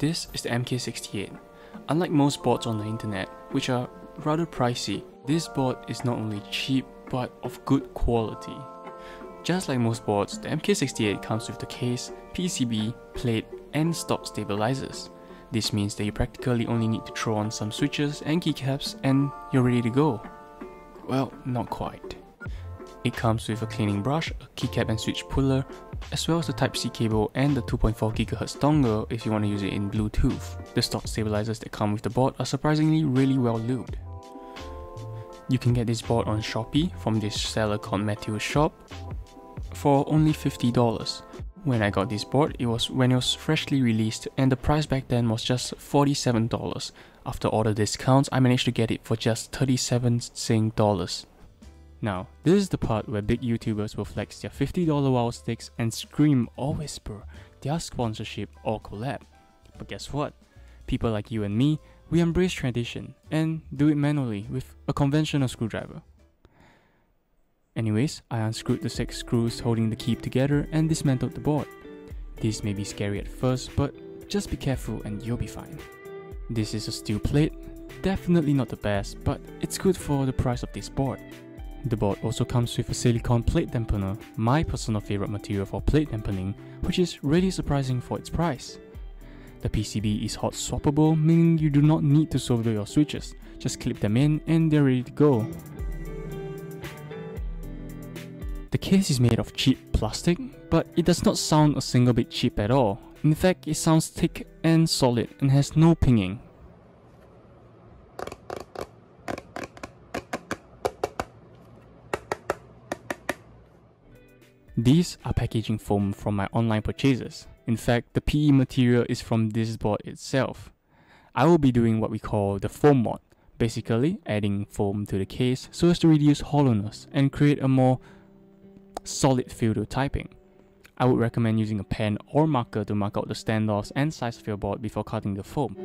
This is the MK68. Unlike most boards on the internet, which are rather pricey, this board is not only cheap but of good quality. Just like most boards, the MK68 comes with the case, PCB, plate, and stock stabilizers. This means that you practically only need to throw on some switches and keycaps and you're ready to go. Well, not quite. It comes with a cleaning brush, a keycap and switch puller, as well as the Type-C cable and the 2.4 GHz dongle if you want to use it in Bluetooth. The stock stabilizers that come with the board are surprisingly really well lubed. You can get this board on Shopee from this seller called Matthew's Shop for only $50. When I got this board, it was when it was freshly released and the price back then was just $47. After all the discounts, I managed to get it for just 37 Sing dollars. Now, this is the part where big YouTubers will flex their $50 wow sticks and scream or whisper their sponsorship or collab. But guess what? People like you and me, we embrace tradition and do it manually with a conventional screwdriver. Anyways, I unscrewed the 6 screws holding the keep together and dismantled the board. This may be scary at first, but just be careful and you'll be fine. This is a steel plate, definitely not the best, but it's good for the price of this board. The board also comes with a silicone plate dampener, my personal favorite material for plate dampening, which is really surprising for its price. The PCB is hot swappable, meaning you do not need to solder your switches, just clip them in and they're ready to go. The case is made of cheap plastic, but it does not sound a single bit cheap at all. In fact, it sounds thick and solid and has no pinging. These are packaging foam from my online purchases. In fact, the PE material is from this board itself. I will be doing what we call the foam mod, basically adding foam to the case so as to reduce hollowness and create a more solid feel to typing. I would recommend using a pen or marker to mark out the standoffs and size of your board before cutting the foam.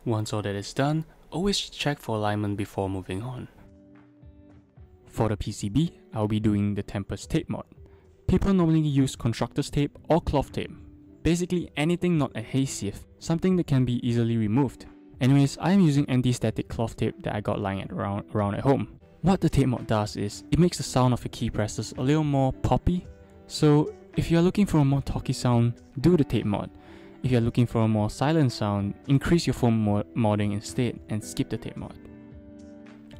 Once all that is done, always check for alignment before moving on. For the PCB, I'll be doing the tempers tape mod. People normally use constructor's tape or cloth tape. Basically anything not adhesive, something that can be easily removed. Anyways, I am using anti-static cloth tape that I got lying around at home. What the tape mod does is, it makes the sound of your key presses a little more poppy. So if you are looking for a more talky sound, do the tape mod. If you are looking for a more silent sound, increase your foam modding instead and skip the tape mod.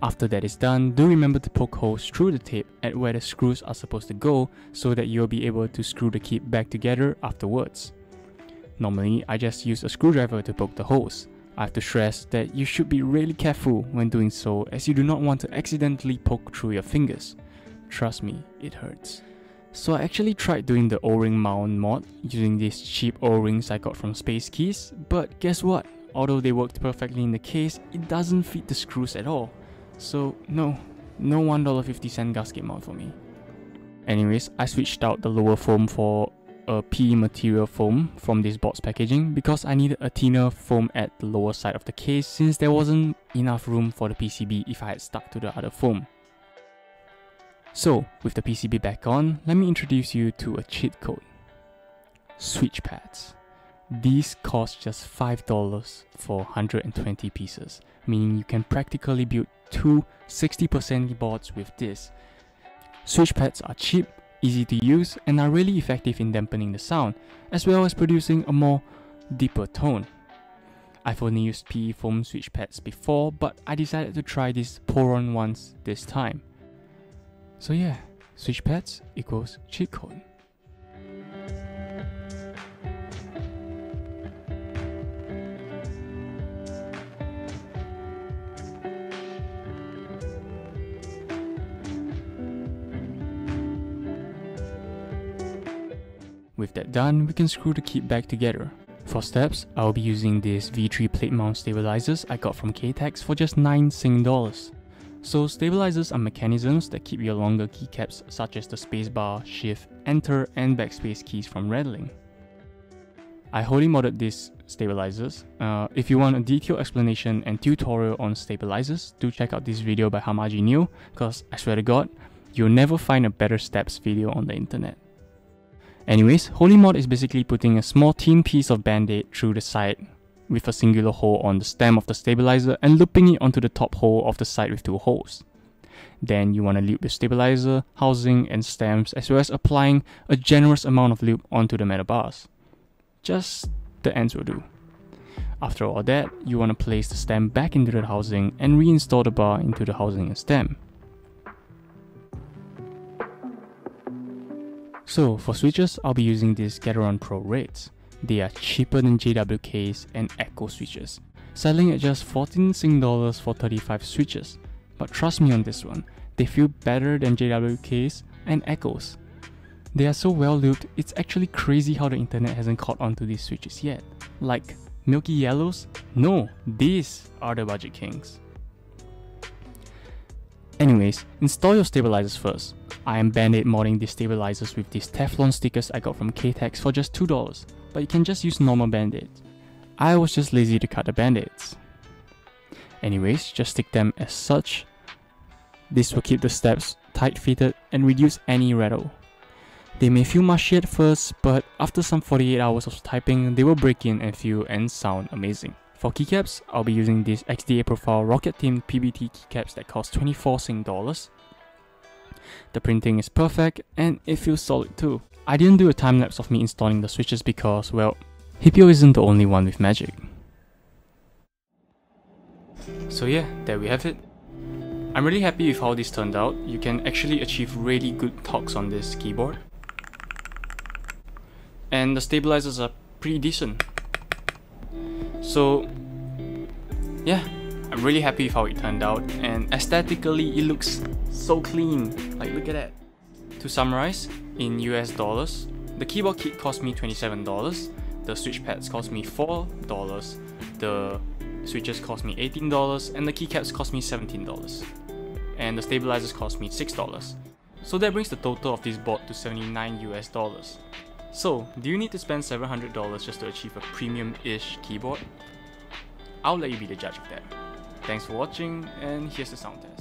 After that is done, do remember to poke holes through the tape at where the screws are supposed to go so that you'll be able to screw the keep back together afterwards. Normally, I just use a screwdriver to poke the holes. I have to stress that you should be really careful when doing so as you do not want to accidentally poke through your fingers. Trust me, it hurts. So I actually tried doing the O-ring mount mod using these cheap O-rings I got from Space Keys, but guess what? Although they worked perfectly in the case, it doesn't fit the screws at all. So no $1.50 gasket mount for me. Anyways, I switched out the lower foam for a PE material foam from this box packaging because I needed a thinner foam at the lower side of the case since there wasn't enough room for the PCB if I had stuck to the other foam. So, with the PCB back on, let me introduce you to a cheat code. Switch pads. These cost just $5 for 120 pieces, meaning you can practically build two 60% boards with this. Switch pads are cheap, easy to use, and are really effective in dampening the sound, as well as producing a more deeper tone. I've only used PE foam switch pads before, but I decided to try these pour-on ones this time. So yeah, switch pads equals cheat code. With that done, we can screw the keep back together. For steps, I'll be using these V3 plate mount stabilizers I got from Keycaps for just 9 Sing dollars. So stabilizers are mechanisms that keep your longer keycaps such as the spacebar, shift, enter and backspace keys from rattling. I holee modded this stabilizers. If you want a detailed explanation and tutorial on stabilizers, do check out this video by Hamaji Neo, because I swear to God, you'll never find a better steps video on the internet. Anyways, holee mod is basically putting a small thin piece of band-aid through the side with a singular hole on the stem of the stabilizer and looping it onto the top hole of the side with 2 holes. Then you want to lube the stabilizer, housing and stems, as well as applying a generous amount of lube onto the metal bars. Just the ends will do. After all that, you want to place the stem back into the housing and reinstall the bar into the housing and stem. So for switches, I'll be using these Gateron Pro Reds. They are cheaper than JWKs and Echo switches, selling at just 14 Sing dollars for 35 switches. But trust me on this one, they feel better than JWKs and Echoes. They are so well lubed, it's actually crazy how the internet hasn't caught on to these switches yet. Like milky yellows? No, these are the budget kings. Anyways, install your stabilizers first. I am band-aid modding these stabilizers with these Teflon stickers I got from Keycaps for just $2, but you can just use normal band-aids. I was just lazy to cut the band-aids. Anyways, just stick them as such. This will keep the steps tight-fitted and reduce any rattle. They may feel mushy at first, but after some 48 hours of typing, they will break in and feel and sound amazing. For keycaps, I'll be using these XDA profile rocket themed PBT keycaps that cost 24 Sing dollars. The printing is perfect and it feels solid too. I didn't do a time lapse of me installing the switches because, well, Hipio isn't the only one with magic. So yeah, there we have it. I'm really happy with how this turned out. You can actually achieve really good torques on this keyboard. And the stabilizers are pretty decent. So yeah, I'm really happy with how it turned out, and aesthetically it looks so clean. Like, look at that. To summarize, in US dollars, the keyboard kit cost me $27, the switch pads cost me $4, the switches cost me $18, and the keycaps cost me $17. And the stabilizers cost me $6. So that brings the total of this board to $79 US. So, do you need to spend $700 just to achieve a premium-ish keyboard? I'll let you be the judge of that. Thanks for watching, and here's the sound test.